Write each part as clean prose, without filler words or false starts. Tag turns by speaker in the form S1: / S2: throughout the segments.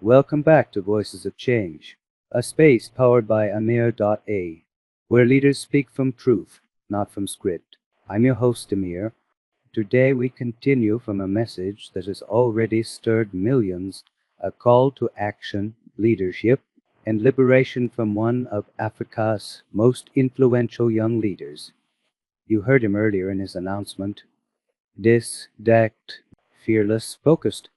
S1: Welcome back to Voices of Change, a space powered by AmirDotAi, where leaders speak from truth, not from script. I'm your host, Amir. Today we continue from a message that has already stirred millions, a call to action, leadership, and liberation from one of Africa's most influential young leaders. You heard him earlier in his announcement. Direct, fearless, focused.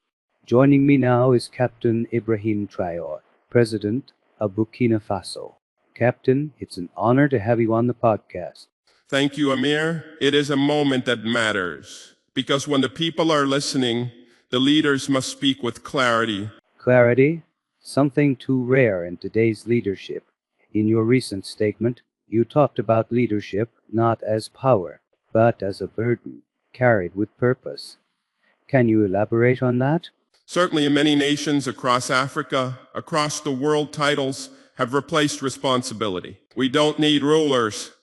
S1: Joining me now is Captain Ibrahim Traoré, President of Burkina Faso. Captain, it's an honor to have you on the podcast.
S2: Thank you, Amir. It is a moment that matters, because when the people are listening, the leaders must speak with clarity.
S1: Clarity? Something too rare in today's leadership. In your recent statement, you talked about leadership not as power, but as a burden, carried with purpose. Can you elaborate on that?
S2: Certainly, many nations across Africa, across the world, titles have replaced responsibility. We don't need rulers,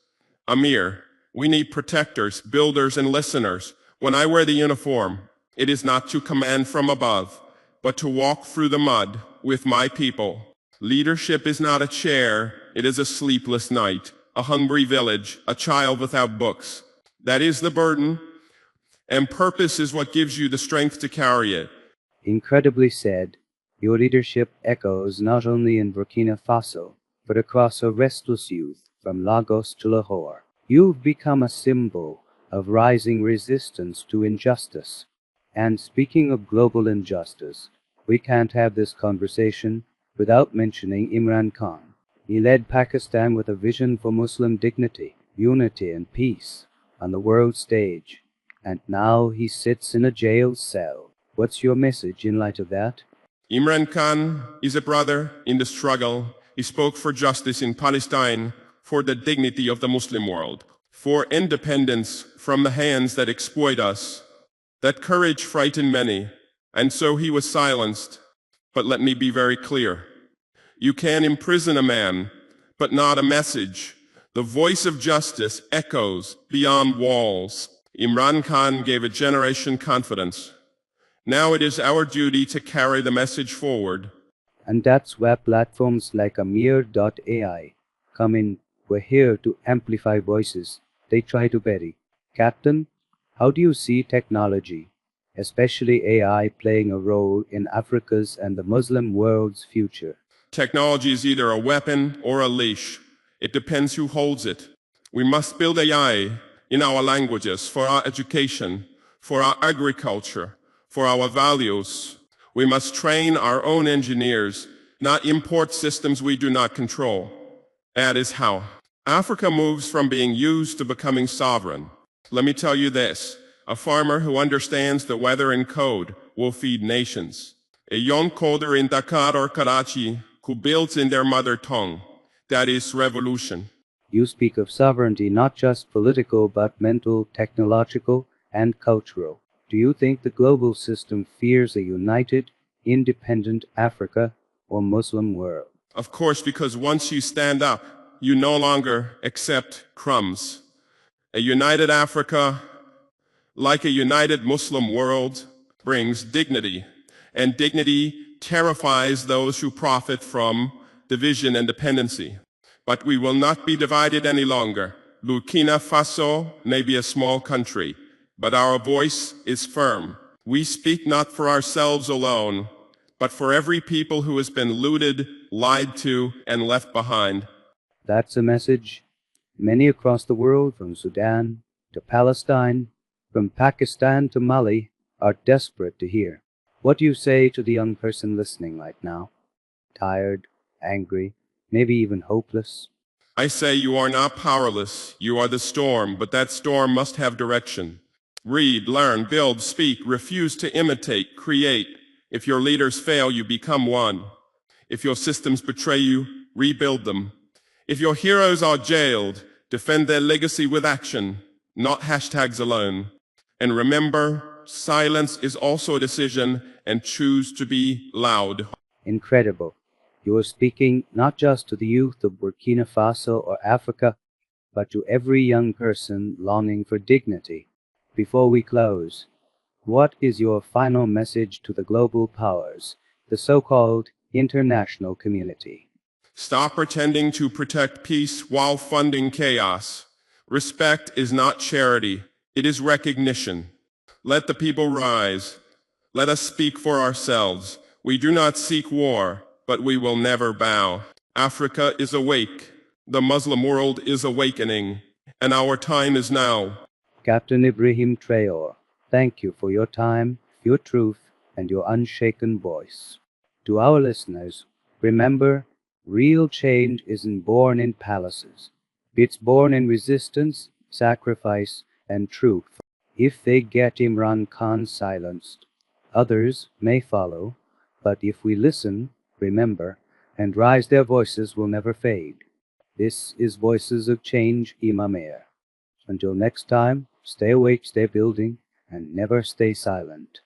S2: Amir. We need protectors, builders, and listeners. When I wear the uniform, it is not to command from above, but to walk through the mud with my people. Leadership is not a chair, it is a sleepless night, a hungry village, a child without books. That is the burden, and purpose is what gives you the strength to carry it.
S1: Incredibly said. Your leadership echoes not only in Burkina Faso, but across a restless youth from Lagos to Lahore. You've become a symbol of rising resistance to injustice. And speaking of global injustice, we can't have this conversation without mentioning Imran Khan. He led Pakistan with a vision for Muslim dignity, unity, and peace on the world stage. And now he sits in a jail cell. What's your message in light of that?
S2: Imran Khan is a brother in the struggle. He spoke for justice in Palestine, for the dignity of the Muslim world, for independence from the hands that exploit us. That courage frightened many, and so he was silenced. But let me be very clear. You can imprison a man, but not a message. The voice of justice echoes beyond walls. Imran Khan gave a generation confidence. Now it is our duty to carry the message forward.
S1: And that's where platforms like AmirDotAi come in. We're here to amplify voices they try to bury. Captain, how do you see technology, especially AI, playing a role in Africa's and the Muslim world's future?
S2: Technology is either a weapon or a leash. It depends who holds it. We must build AI in our languages, for our education, for our agriculture, for our values. We must train our own engineers, not import systems we do not control. That is how Africa moves from being used to becoming sovereign. Let me tell you this, a farmer who understands the weather and code will feed nations. A young coder in Dakar or Karachi who builds in their mother tongue. That is revolution.
S1: You speak of sovereignty, not just political, but mental, technological, and cultural. Do you think the global system fears a united, independent Africa or Muslim world?
S2: Of course, because once you stand up, you no longer accept crumbs. A united Africa, like a united Muslim world, brings dignity, and dignity terrifies those who profit from division and dependency. But we will not be divided any longer. Burkina Faso may be a small country, but our voice is firm. We speak not for ourselves alone, but for every people who has been looted, lied to, and left behind.
S1: That's a message many across the world, from Sudan to Palestine, from Pakistan to Mali, are desperate to hear. What do you say to the young person listening right now? Tired, angry, maybe even hopeless?
S2: I say you are not powerless. You are the storm, but that storm must have direction. Read, learn, build, speak, refuse to imitate, create. If your leaders fail, you become one. If your systems betray you, rebuild them. If your heroes are jailed, defend their legacy with action, not hashtags alone. And remember, silence is also a decision, and choose to be loud.
S1: Incredible. You are speaking not just to the youth of Burkina Faso or Africa, but to every young person longing for dignity. Before we close, what is your final message to the global powers the so-called international community.
S2: Stop pretending to protect peace while funding chaos. Respect is not charity, it is recognition. Let the people rise. Let us speak for ourselves. We do not seek war, but we will never bow. Africa is awake. The Muslim world is awakening, and our time is now.
S1: Captain Ibrahim Traoré, thank you for your time, your truth, and your unshaken voice. To our listeners, remember, real change isn't born in palaces. It's born in resistance, sacrifice, and truth. If they get Imran Khan silenced, others may follow, but if we listen, remember, and rise, their voices will never fade. This is Voices of Change, Amir. Until next time, stay awake, stay building, and never stay silent.